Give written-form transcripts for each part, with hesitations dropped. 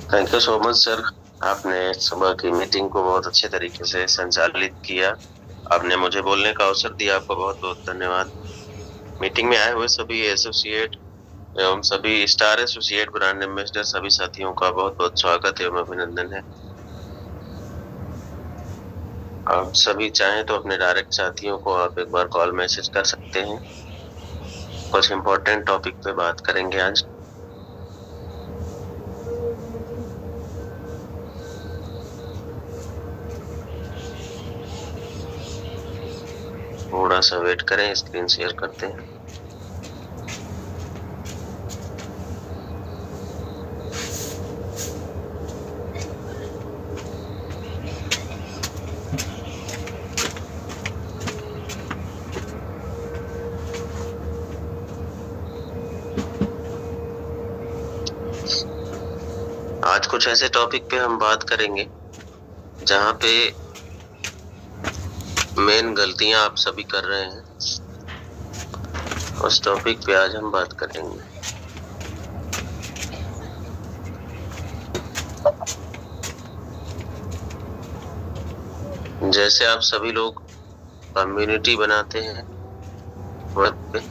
Thank you so much sir. आपने सुबह की मीटिंग को बहुत अच्छे तरीके से संचालित किया। आपने मुझे बोलने का अवसर दिया, आपका बहुत बहुत धन्यवाद। मीटिंग में आए हुए सभी एसोसिएट एवं सभी स्टार एसोसिएट ब्रांड एम्बेसडर सभी साथियों का बहुत बहुत स्वागत एवं अभिनंदन है। आप सभी चाहें तो अपने डायरेक्ट साथियों को आप एक बार कॉल मैसेज कर सकते हैं। कुछ इम्पोर्टेंट टॉपिक पे बात करेंगे आज। थोड़ा सा वेट करें, स्क्रीन शेयर करते हैं। आज कुछ ऐसे टॉपिक पे हम बात करेंगे जहाँ पे मेन गलतियां आप सभी कर रहे हैं, उस टॉपिक पे आज हम बात करेंगे। जैसे आप सभी लोग कम्युनिटी बनाते हैं वेब पे,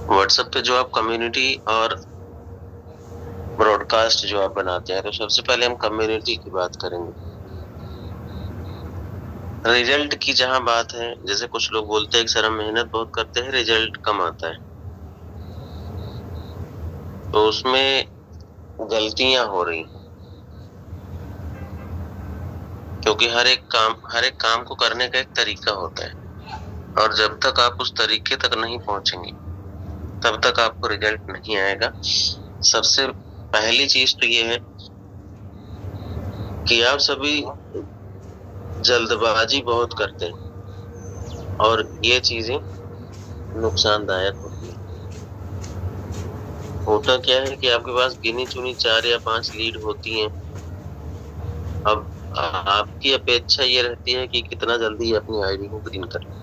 व्हाट्सएप पे जो आप कम्युनिटी और ब्रॉडकास्ट जो आप बनाते हैं, तो सबसे पहले हम कम्युनिटी की बात करेंगे। रिजल्ट की जहां बात है, जैसे कुछ लोग बोलते हैं कि सर हम मेहनत बहुत करते हैं, रिजल्ट कम आता है, तो उसमें गलतियां हो रही हैं। क्योंकि हर एक काम को करने का एक तरीका होता है, और जब तक आप उस तरीके तक नहीं पहुंचेंगे तब तक आपको रिजल्ट नहीं आएगा। सबसे पहली चीज तो ये है कि आप सभी जल्दबाजी बहुत करते हैं और ये चीजें नुकसानदायक होती है। होता क्या है कि आपके पास गिनी चुनी 4 या 5 लीड होती हैं। अब आपकी अपेक्षा ये रहती है कि कितना जल्दी अपनी आईडी को ग्रीन कर लें।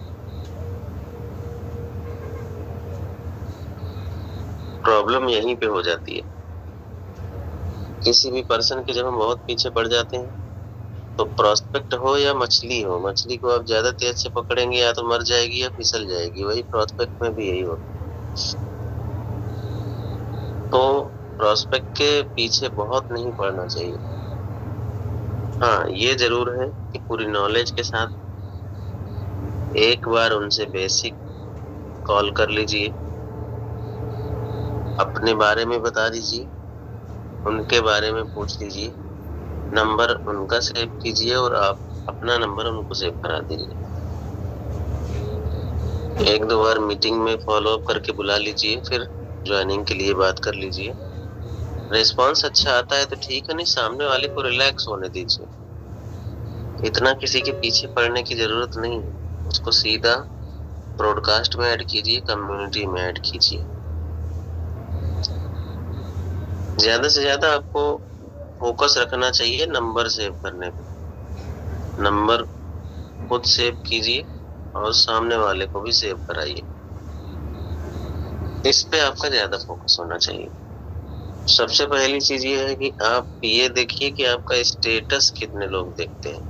प्रॉब्लम यहीं पे हो जाती है। किसी भी पर्सन के जब हम बहुत पीछे पड़ जाते हैं, तो प्रोस्पेक्ट हो या मछली हो, मछली को आप ज्यादा तेज से पकड़ेंगे या तो मर जाएगी या फिसल जाएगी। वही प्रोस्पेक्ट में भी यही होता है। तो प्रोस्पेक्ट के पीछे बहुत नहीं पड़ना चाहिए। हाँ, ये जरूर है कि पूरी नॉलेज के साथ एक बार उनसे बेसिक कॉल कर लीजिए, अपने बारे में बता दीजिए, उनके बारे में पूछ लीजिए, नंबर उनका सेव कीजिए और आप अपना नंबर उनको सेव करा दीजिए। एक दो बार मीटिंग में फॉलो अप करके बुला लीजिए, फिर ज्वाइनिंग के लिए बात कर लीजिए। रिस्पांस अच्छा आता है तो ठीक है, नहीं सामने वाले को रिलैक्स होने दीजिए। इतना किसी के पीछे पड़ने की जरूरत नहीं है। उसको सीधा ब्रॉडकास्ट में ऐड कीजिए, कम्युनिटी में ऐड कीजिए। ज्यादा से ज्यादा आपको फोकस रखना चाहिए नंबर सेव करने पे। नंबर खुद सेव कीजिए और सामने वाले को भी सेव कराइए। इस पे आपका ज्यादा फोकस होना चाहिए। सबसे पहली चीज ये है कि आप ये देखिए कि आपका स्टेटस कितने लोग देखते हैं।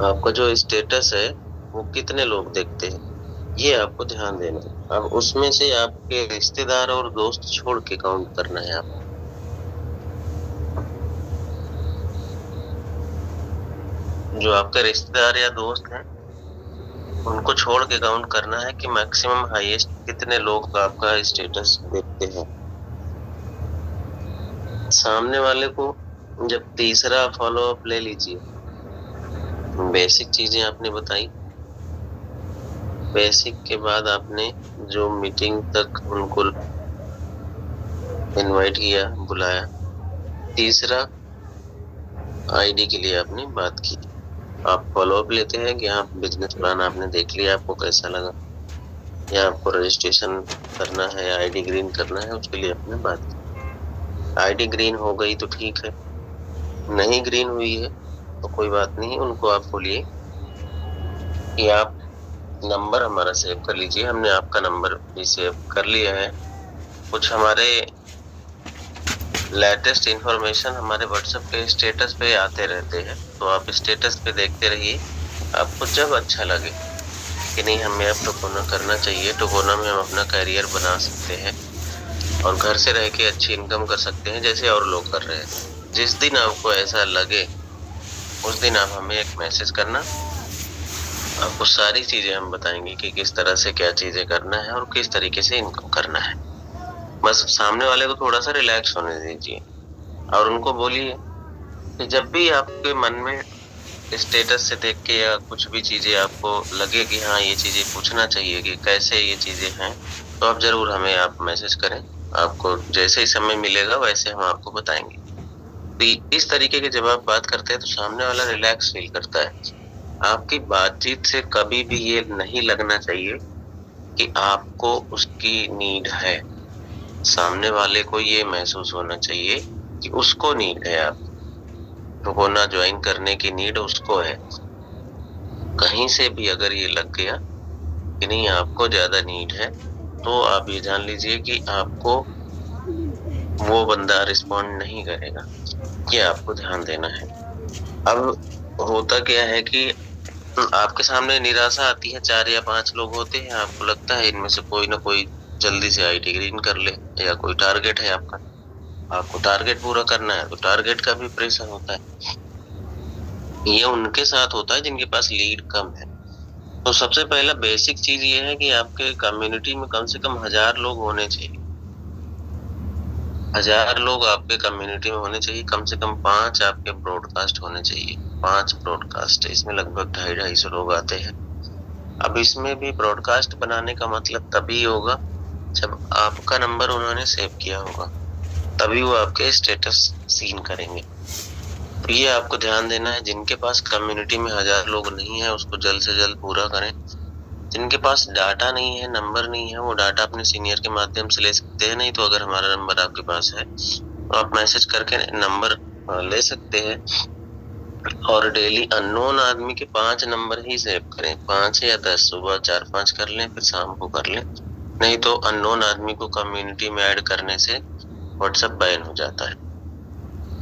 आपका जो स्टेटस है वो कितने लोग देखते हैं, ये आपको ध्यान देना है। अब उसमें से आपके रिश्तेदार और दोस्त छोड़ के काउंट करना है आपको। जो आपके रिश्तेदार या दोस्त हैं उनको छोड़ के काउंट करना है कि मैक्सिमम हाईएस्ट कितने लोग आपका स्टेटस देखते हैं। सामने वाले को जब तीसरा फॉलो अप ले लीजिए, बेसिक चीजें आपने बताई, बेसिक के बाद आपने जो मीटिंग तक उनको इनवाइट किया, बुलाया। तीसरा, आईडी के लिए आपने बात की। आप फॉलोअप लेते हैं कि हाँ बिजनेस प्लान आपने देख लिया, आपको कैसा लगा, या आपको रजिस्ट्रेशन करना है, आईडी ग्रीन करना है, उसके लिए आपने बात की। आईडी ग्रीन हो गई तो ठीक है, नहीं ग्रीन हुई है तो कोई बात नहीं, उनको आप बोलिए कि आप नंबर हमारा सेव कर लीजिए। हमने आपका नंबर भी सेव कर लिया है। कुछ हमारे लेटेस्ट इंफॉर्मेशन हमारे व्हाट्सएप पे स्टेटस पे आते रहते हैं, तो आप स्टेटस पे देखते रहिए। आपको जब अच्छा लगे कि नहीं हमें अब टोकोना करना चाहिए, टोकोना में हम अपना करियर बना सकते हैं और घर से रह के अच्छी इनकम कर सकते हैं जैसे और लोग कर रहे हैं, जिस दिन आपको ऐसा लगे उस दिन आप हमें एक मैसेज करना। आपको सारी चीजें हम बताएंगे कि किस तरह से क्या चीजें करना है और किस तरीके से इनकम करना है। बस सामने वाले को थोड़ा सा रिलैक्स होने दीजिए और उनको बोलिए कि जब भी आपके मन में स्टेटस से देख के या कुछ भी चीजें आपको लगे कि हाँ ये चीजें पूछना चाहिए कि कैसे ये चीजें हैं, तो आप जरूर हमें आप मैसेज करें। आपको जैसे ही समय मिलेगा वैसे हम आपको बताएंगे। तो इस तरीके के जब आप बात करते हैं तो सामने वाला रिलैक्स फील करता है। आपकी बातचीत से कभी भी ये नहीं लगना चाहिए कि आपको उसकी नीड है। सामने वाले को ये महसूस होना चाहिए कि उसको नीड है, आप टोकोना ज्वाइन करने की नीड उसको है। कहीं से भी अगर ये लग गया कि नहीं आपको ज्यादा नीड है, तो आप ये जान लीजिए कि आपको वो बंदा रिस्पॉन्ड नहीं करेगा। ये आपको ध्यान देना है। अब होता क्या है कि आपके सामने निराशा आती है, 4 या 5 लोग होते हैं, आपको लगता है इनमें से कोई ना कोई जल्दी से आईडी ग्रीन कर ले, या कोई टारगेट है आपका, आपको टारगेट पूरा करना है, तो टारगेट का भी प्रेशर होता है। ये उनके साथ होता है जिनके पास लीड कम है। तो सबसे पहला बेसिक चीज ये है कि आपके कम्युनिटी में कम से कम 1000 लोग होने चाहिए। 1000 लोग आपके कम्युनिटी में होने चाहिए। कम से कम 5 आपके ब्रॉडकास्ट होने चाहिए। 5 ब्रॉडकास्ट, इसमें लगभग 250 लोग आते हैं। अब इसमें भी ब्रॉडकास्ट बनाने का मतलब तभी होगा जब आपका नंबर उन्होंने सेव किया होगा, तभी वो आपके स्टेटस सीन करेंगे। तो ये आपको ध्यान देना है। जिनके पास कम्युनिटी में 1000 लोग नहीं है उसको जल्द से जल्द पूरा करें। जिनके पास डाटा नहीं है, नंबर नहीं है, वो डाटा अपने सीनियर के माध्यम से ले सकते हैं। नहीं तो अगर हमारा नंबर आपके पास है तो आप मैसेज करके नंबर ले सकते हैं। और डेली अननोन आदमी के 5 नंबर ही सेव करें, 5 या 10, सुबह 4-5 कर लें, फिर शाम को कर लें। नहीं तो अननोन आदमी को कम्युनिटी में ऐड करने से व्हाट्सएप बैन हो जाता है।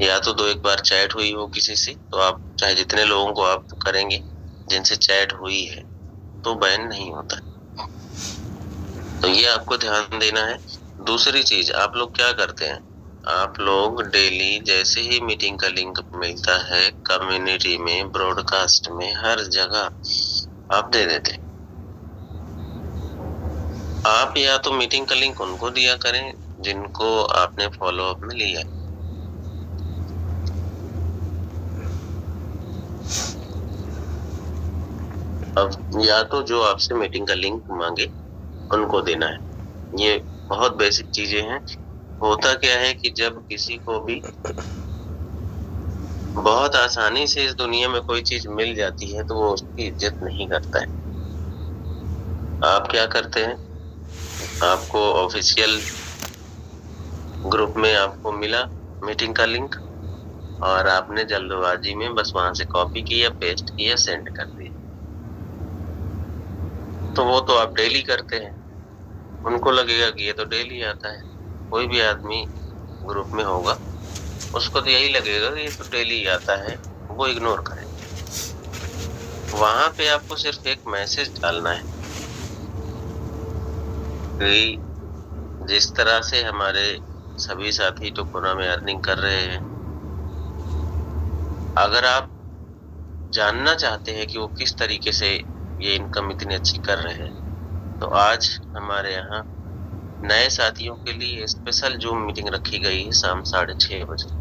या तो 2-1 बार चैट हुई हो किसी से, तो आप चाहे जितने लोगों को आप करेंगे जिनसे चैट हुई है तो बैन नहीं होता। तो ये आपको ध्यान देना है। दूसरी चीज, आप लोग क्या करते हैं, आप लोग डेली जैसे ही मीटिंग का लिंक मिलता है कम्युनिटी में, ब्रॉडकास्ट में, हर जगह आप दे देते हैं। आप या तो मीटिंग का लिंक उनको दिया करें जिनको आपने फॉलो अप में लिया। अब या तो जो आपसे मीटिंग का लिंक मांगे उनको देना है। ये बहुत बेसिक चीजें हैं। होता क्या है कि जब किसी को भी बहुत आसानी से इस दुनिया में कोई चीज मिल जाती है तो वो उसकी इज्जत नहीं करता है। आप क्या करते हैं, आपको ऑफिशियल ग्रुप में आपको मिला मीटिंग का लिंक और आपने जल्दबाजी में बस वहां से कॉपी किया, पेस्ट किया, सेंड कर दिया। तो वो तो आप डेली करते हैं, उनको लगेगा कि ये तो डेली आता है। कोई भी आदमी ग्रुप में होगा उसको तो यही लगेगा कि ये तो डेली आता है, वो इग्नोर करें। वहां पे आपको सिर्फ एक मैसेज डालना है कि जिस तरह से हमारे सभी साथी टोकोना में अर्निंग कर रहे हैं, अगर आप जानना चाहते हैं कि वो किस तरीके से ये इनकम इतनी अच्छी कर रहे हैं, तो आज हमारे यहाँ नए साथियों के लिए स्पेशल जूम मीटिंग रखी गई है शाम 6:30 बजे।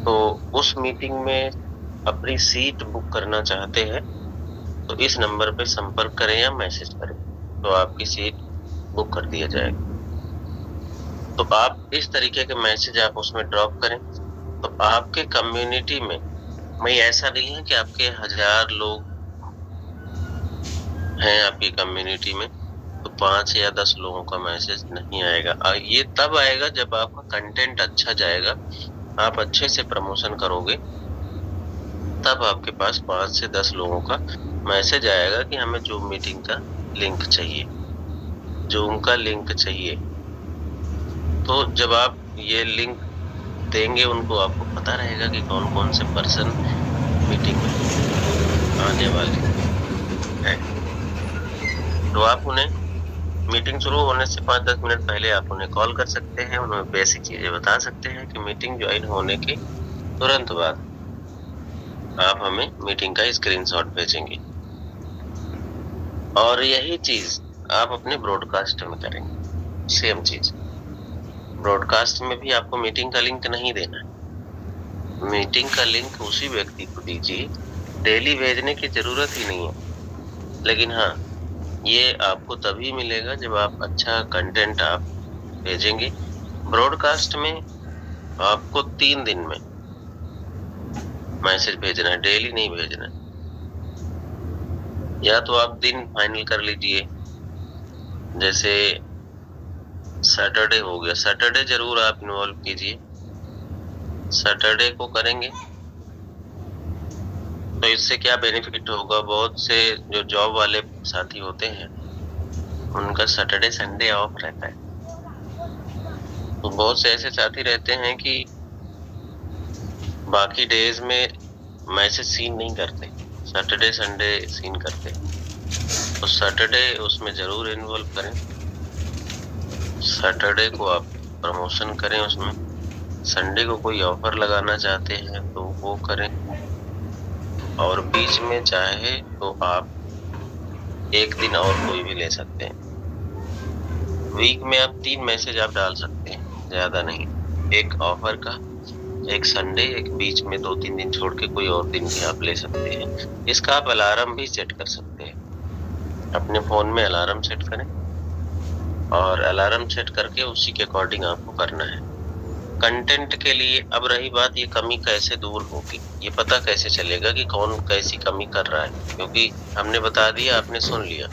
तो उस मीटिंग में अपनी सीट बुक करना चाहते हैं तो इस नंबर पे संपर्क करें या मैसेज करें, तो आपकी सीट बुक कर दिया जाएगा। तो आप इस तरीके के मैसेज आप उसमें ड्रॉप करें। तो आपके कम्युनिटी में भाई ऐसा नहीं है कि आपके 1000 लोग हैं आपकी कम्युनिटी में तो 5 या 10 लोगों का मैसेज नहीं आएगा। ये तब आएगा जब आपका कंटेंट अच्छा जाएगा, आप अच्छे से प्रमोशन करोगे, तब आपके पास 5 से 10 लोगों का मैसेज आएगा कि हमें जूम मीटिंग का लिंक चाहिए, जूम का लिंक चाहिए। तो जब आप ये लिंक देंगे उनको, आपको पता रहेगा कि कौन कौन से पर्सन मीटिंग में आने वाले हैं। तो आप उन्हें मीटिंग शुरू होने से 5-10 मिनट पहले आप उन्हें कॉल कर सकते हैं, उन्हें बेसिक चीजें बता सकते हैं कि मीटिंग ज्वाइन होने के तुरंत बाद आप हमें मीटिंग का स्क्रीनशॉट भेजेंगे। और यही चीज आप अपने ब्रॉडकास्ट में करेंगे, सेम चीज। ब्रॉडकास्ट में भी आपको मीटिंग का लिंक नहीं देना है, मीटिंग का लिंक उसी व्यक्ति को दीजिए, डेली भेजने की जरूरत ही नहीं है। लेकिन हाँ, ये आपको तभी मिलेगा जब आप अच्छा कंटेंट आप भेजेंगे। ब्रॉडकास्ट में आपको 3 दिन में मैसेज भेजना है, डेली नहीं भेजना है। या तो आप दिन फाइनल कर लीजिए, जैसे सैटरडे हो गया, सैटरडे जरूर आप इन्वॉल्व कीजिए। सैटरडे को करेंगे तो इससे क्या बेनिफिट होगा, बहुत से जो जॉब वाले साथी होते हैं उनका सैटरडे संडे ऑफ रहता है। तो बहुत से ऐसे साथी रहते हैं कि बाकी डेज में मैसेज सीन नहीं करते, सैटरडे संडे सीन करते। तो सैटरडे उसमें जरूर इन्वॉल्व करें, सैटरडे को आप प्रमोशन करें उसमें। संडे को कोई ऑफर लगाना चाहते हैं तो वो करें, और बीच में चाहे तो आप एक दिन और कोई भी ले सकते हैं। वीक में आप 3 मैसेज आप डाल सकते हैं, ज्यादा नहीं। एक ऑफर का, एक संडे, एक बीच में 2-3 दिन छोड़ के कोई और दिन भी आप ले सकते हैं। इसका आप अलार्म भी सेट कर सकते हैं, अपने फोन में अलार्म सेट करें और अलार्म सेट करके उसी के अकॉर्डिंग आपको करना है। कंटेंट के लिए अब रही बात, ये कमी कैसे दूर होगी, ये पता कैसे चलेगा कि कौन कैसी कमी कर रहा है, क्योंकि हमने बता दिया, आपने सुन लिया।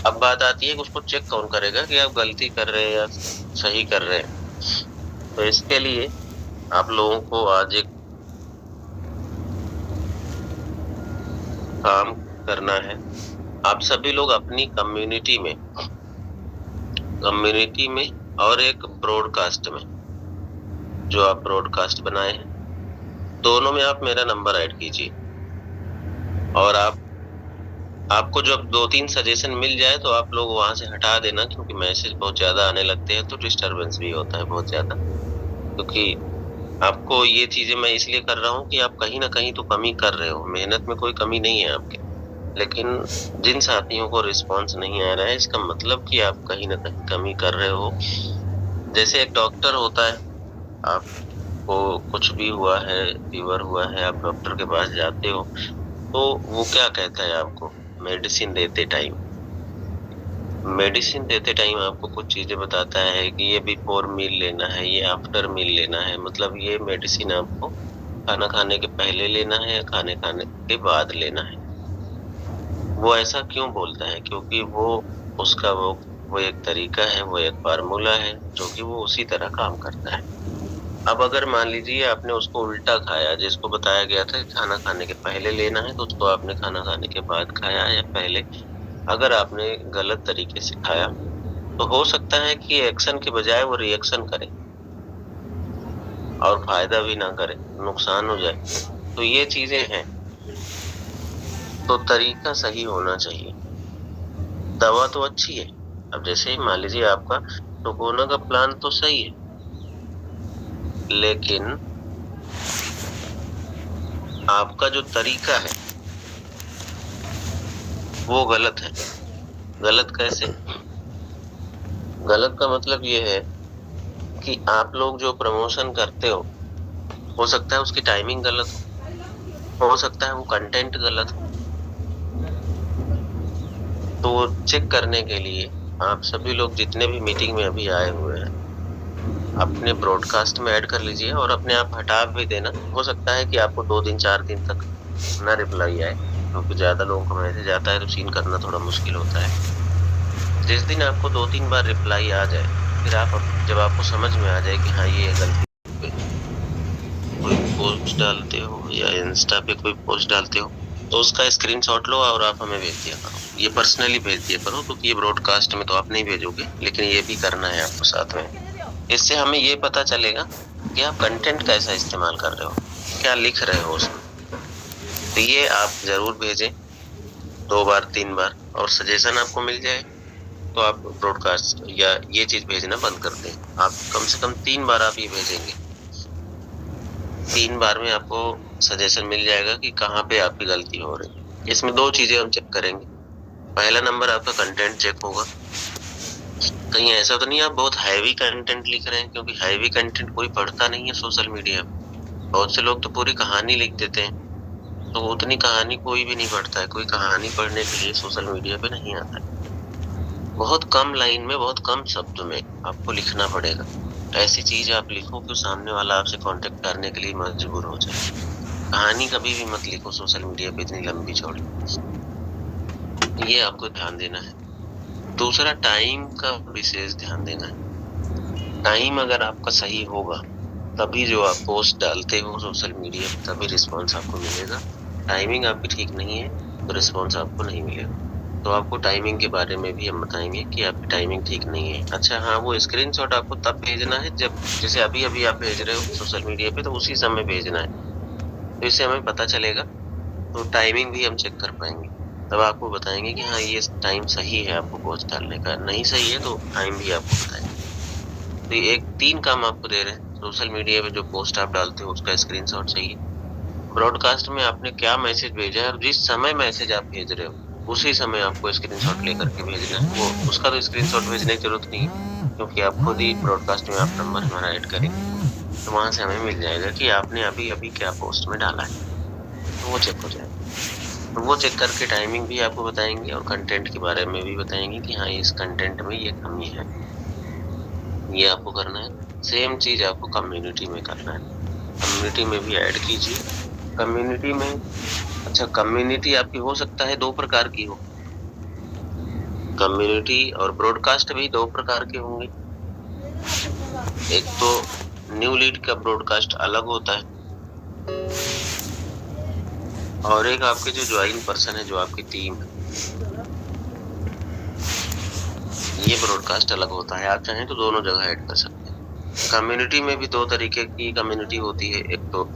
अब बात आती है कि उसको चेक कौन करेगा कि आप गलती कर रहे हैं या सही कर रहे हैं। तो इसके लिए आप लोगों को आज एक काम करना है। आप सभी लोग अपनी कम्युनिटी में और एक ब्रॉडकास्ट में, जो आप ब्रॉडकास्ट बनाए हैं, दोनों में आप मेरा नंबर ऐड कीजिए। और आपको जब 2-3 सजेशन मिल जाए तो आप लोग वहां से हटा देना, क्योंकि मैसेज बहुत ज्यादा आने लगते हैं तो डिस्टरबेंस भी होता है बहुत ज्यादा। क्योंकि आपको ये चीजें मैं इसलिए कर रहा हूँ कि आप कहीं ना कहीं तो कमी कर रहे हो, मेहनत में कोई कमी नहीं है आपके, लेकिन जिन साथियों को रिस्पांस नहीं आ रहा है, इसका मतलब कि आप कहीं ना कहीं कमी कर रहे हो। जैसे एक डॉक्टर होता है, आपको कुछ भी हुआ है, फीवर हुआ है, आप डॉक्टर के पास जाते हो तो वो क्या कहता है आपको, मेडिसिन देते टाइम आपको कुछ चीजें बताता है कि ये बिफोर मील लेना है, ये आफ्टर मील लेना है। मतलब ये मेडिसिन आपको खाना खाने के पहले लेना है या खाने के बाद लेना है। वो ऐसा क्यों बोलता है, क्योंकि उसका वो एक तरीका है, वो एक फार्मूला है जो कि वो उसी तरह काम करता है। अब अगर मान लीजिए आपने उसको उल्टा खाया, जिसको बताया गया था खाना खाने के पहले लेना है, तो उसको आपने खाना खाने के बाद खाया या पहले, अगर आपने गलत तरीके से खाया तो हो सकता है कि एक्शन के बजाय वो रिएक्शन करे और फायदा भी ना करे, नुकसान हो जाए। तो ये चीजें हैं, तो तरीका सही होना चाहिए। दवा तो अच्छी है, अब जैसे मान लीजिए आपका टोकोना का प्लान तो सही है, लेकिन आपका जो तरीका है वो गलत है। गलत कैसे? गलत का मतलब ये है कि आप लोग जो प्रमोशन करते हो सकता है उसकी टाइमिंग गलत हो सकता है वो कंटेंट गलत हो। तो चेक करने के लिए आप सभी लोग जितने भी मीटिंग में अभी आए हुए हैं, अपने ब्रॉडकास्ट में ऐड कर लीजिए और अपने आप हटा भी देना। हो सकता है कि आपको 2 दिन 4 दिन तक ना रिप्लाई आए, क्योंकि ज़्यादा लोगों का मैसेज आता है तो सीन करना थोड़ा मुश्किल होता है। जिस दिन आपको 2-3 बार रिप्लाई आ जाए, फिर जब आपको समझ में आ जाए कि हाँ, ये गलती पे कोई पोस्ट डालते हो या इंस्टा पे कोई पोस्ट डालते हो, तो उसका स्क्रीनशॉट लो और आप हमें भेज दिया करो। ये पर्सनली भेज दिया करो, क्योंकि ये ब्रॉडकास्ट में तो आप नहीं भेजोगे, लेकिन ये भी करना है आपको साथ में। इससे हमें ये पता चलेगा कि आप कंटेंट कैसा इस्तेमाल कर रहे हो, क्या लिख रहे हो उसमें। तो ये आप ज़रूर भेजें 2 बार 3 बार, और सजेशन आपको मिल जाए तो आप ब्रॉडकास्ट या ये चीज़ भेजना बंद कर दें। आप कम से कम 3 बार आप ये भेजेंगे। 3 बार में आपको सजेशन मिल जाएगा कि कहाँ पे आपकी गलती हो रही है। इसमें 2 चीज़ें हम चेक करेंगे। पहला नंबर आपका कंटेंट चेक होगा। कहीं ऐसा तो नहीं आप बहुत हैवी कंटेंट लिख रहे हैं, क्योंकि हैवी कंटेंट कोई पढ़ता नहीं है सोशल मीडिया पे। बहुत से लोग तो पूरी कहानी लिख देते हैं, तो उतनी कहानी कोई भी नहीं पढ़ता है। कोई कहानी पढ़ने के लिए सोशल मीडिया पे नहीं आता है। बहुत कम लाइन में, बहुत कम शब्द में आपको लिखना पड़ेगा। ऐसी चीज़ आप लिखो कि सामने वाला आपसे कॉन्टैक्ट करने के लिए मजबूर हो जाए। कहानी कभी भी मत लिखो सोशल मीडिया पे इतनी लंबी चौड़ी। ये आपको ध्यान देना है। दूसरा, टाइम का विशेष ध्यान देना है। टाइम अगर आपका सही होगा, तभी जो आप पोस्ट डालते हो सोशल मीडिया पे, तभी रिस्पॉन्स आपको मिलेगा। टाइमिंग आपकी ठीक नहीं है तो रिस्पॉन्स आपको नहीं मिलेगा। तो आपको टाइमिंग के बारे में भी हम बताएंगे कि आपकी टाइमिंग ठीक नहीं है। अच्छा हाँ, वो स्क्रीनशॉट आपको तब भेजना है जब, जैसे अभी आप भेज रहे हो सोशल मीडिया पे, तो उसी समय भेजना है। तो इससे हमें पता चलेगा, तो टाइमिंग भी हम चेक कर पाएंगे। तब आपको बताएंगे कि हाँ, ये टाइम सही है आपको पोस्ट डालने का। नहीं सही है तो टाइम भी आपको बताएंगे। तो ये 3 काम आपको दे रहे हैं। सोशल मीडिया पे जो पोस्ट आप डालते हो उसका स्क्रीनशॉट चाहिए। ब्रॉडकास्ट में आपने क्या मैसेज भेजा है और जिस समय मैसेज आप भेज रहे हो उसी समय आपको स्क्रीनशॉट लेकर के भेजना है। वो उसका तो स्क्रीनशॉट भेजने की जरूरत नहीं है, क्योंकि आप खुद ही ब्रॉडकास्ट में आप नंबर हमारा ऐड करेंगे, तो वहाँ से हमें मिल जाएगा कि आपने अभी क्या पोस्ट में डाला है। तो वो चेक हो जाएगा। तो वो चेक करके टाइमिंग भी आपको बताएंगे और कंटेंट के बारे में भी बताएंगे कि हाँ, इस कंटेंट में ये कमी है। ये आपको करना है। सेम चीज़ आपको कम्युनिटी में करना है। कम्युनिटी में भी ऐड कीजिए। कम्युनिटी में, अच्छा, कम्युनिटी आपकी हो सकता है 2 प्रकार की हो। कम्युनिटी और ब्रॉडकास्ट भी 2 प्रकार के होंगे। एक तो न्यू लीड का ब्रॉडकास्ट अलग होता है, और एक आपके जो ज्वाइन पर्सन है, जो आपकी टीम है, ये ब्रॉडकास्ट अलग होता है। आप चाहें तो दोनों जगह ऐड कर सकते हैं। कम्युनिटी में भी 2 तरीके की कम्युनिटी होती है। एक तो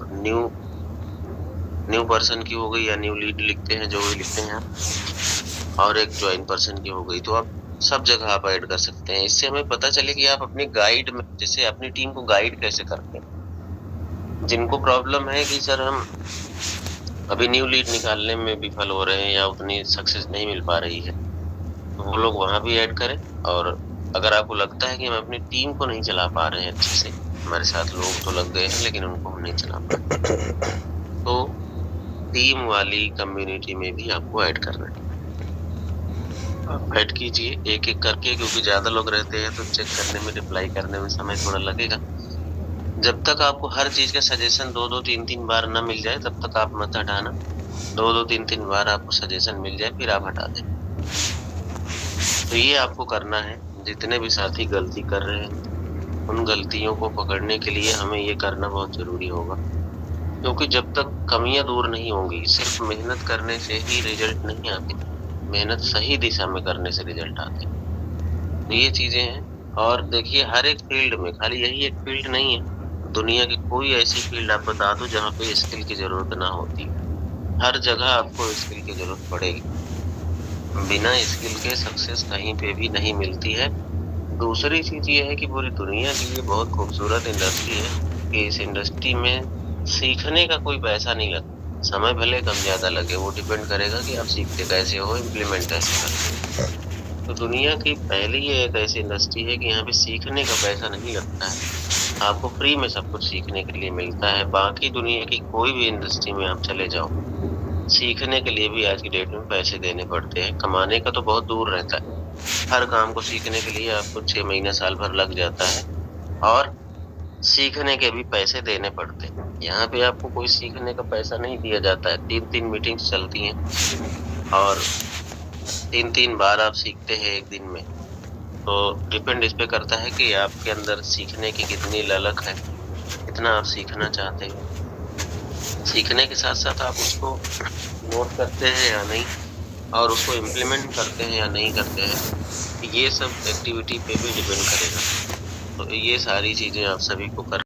न्यू पर्सन की हो गई, या न्यू लीड लिखते हैं जो भी लिखते हैं आप, और एक ज्वाइन पर्सन की हो गई। तो आप सब जगह आप ऐड कर सकते हैं। इससे हमें पता चले कि आप अपनी गाइड में, जैसे अपनी टीम को गाइड कैसे करते हैं। जिनको प्रॉब्लम है कि सर हम अभी न्यू लीड निकालने में विफल हो रहे हैं या उतनी सक्सेस नहीं मिल पा रही है, तो वो लोग वहाँ भी ऐड करें। और अगर आपको लगता है कि हम अपनी टीम को नहीं चला पा रहे हैं अच्छे से, हमारे साथ लोग तो लग गए हैं लेकिन उनको हम नहीं चला पा रहे, तो टीम वाली कम्युनिटी में भी आपको ऐड करना है। आप ऐड कीजिए एक-एक करके, क्योंकि ज़्यादा लोग रहते हैं तो चेक करने में, रिप्लाई करने में समय थोड़ा लगेगा। जब तक आपको हर चीज़ का सजेशन 2-2 3-3 बार ना मिल जाए, तब तक आप मत हटाना। 2-2 3-3 बार आपको सजेशन मिल जाए, फिर आप हटा दें। तो ये आपको करना है। जितने भी साथी गलती कर रहे हैं, उन गलतियों को पकड़ने के लिए हमें ये करना बहुत ज़रूरी होगा, क्योंकि जब तक कमियाँ दूर नहीं होंगी, सिर्फ मेहनत करने से ही रिजल्ट नहीं आते। मेहनत सही दिशा में करने से रिजल्ट आते हैं। तो ये चीज़ें हैं। और देखिए, हर एक फील्ड में, खाली यही एक फील्ड नहीं है, दुनिया की कोई ऐसी फील्ड आप बता दो जहाँ पे स्किल की ज़रूरत ना होती। हर जगह आपको स्किल की ज़रूरत पड़ेगी। बिना स्किल के सक्सेस कहीं पे भी नहीं मिलती है। दूसरी चीज़ ये है कि पूरी दुनिया की ये बहुत खूबसूरत इंडस्ट्री है कि इस इंडस्ट्री में सीखने का कोई पैसा नहीं लगता। समय भले कम ज़्यादा लगे, वो डिपेंड करेगा कि आप सीखते कैसे हो, इम्प्लीमेंट कैसे करते हो। तो दुनिया की पहली ये एक ऐसी इंडस्ट्री है कि यहाँ पे सीखने का पैसा नहीं लगता है। आपको फ्री में सब कुछ सीखने के लिए मिलता है। बाकी दुनिया की कोई भी इंडस्ट्री में आप चले जाओ, सीखने के लिए भी आज की डेट में पैसे देने पड़ते हैं। कमाने का तो बहुत दूर रहता है। हर काम को सीखने के लिए आपको 6 महीने, साल भर लग जाता है, और सीखने के भी पैसे देने पड़ते हैं। यहाँ पे आपको कोई सीखने का पैसा नहीं दिया जाता है। 3-3 मीटिंग्स चलती हैं और 3-3 बार आप सीखते हैं 1 दिन में। तो डिपेंड इस पे करता है कि आपके अंदर सीखने की कितनी ललक है, कितना आप सीखना चाहते हैं। सीखने के साथ-साथ आप उसको नोट करते हैं या नहीं और उसको इम्प्लीमेंट करते हैं या नहीं करते हैं। ये सब एक्टिविटी पे भी डिपेंड करेगा। तो ये सारी चीज़ें आप सभी को कर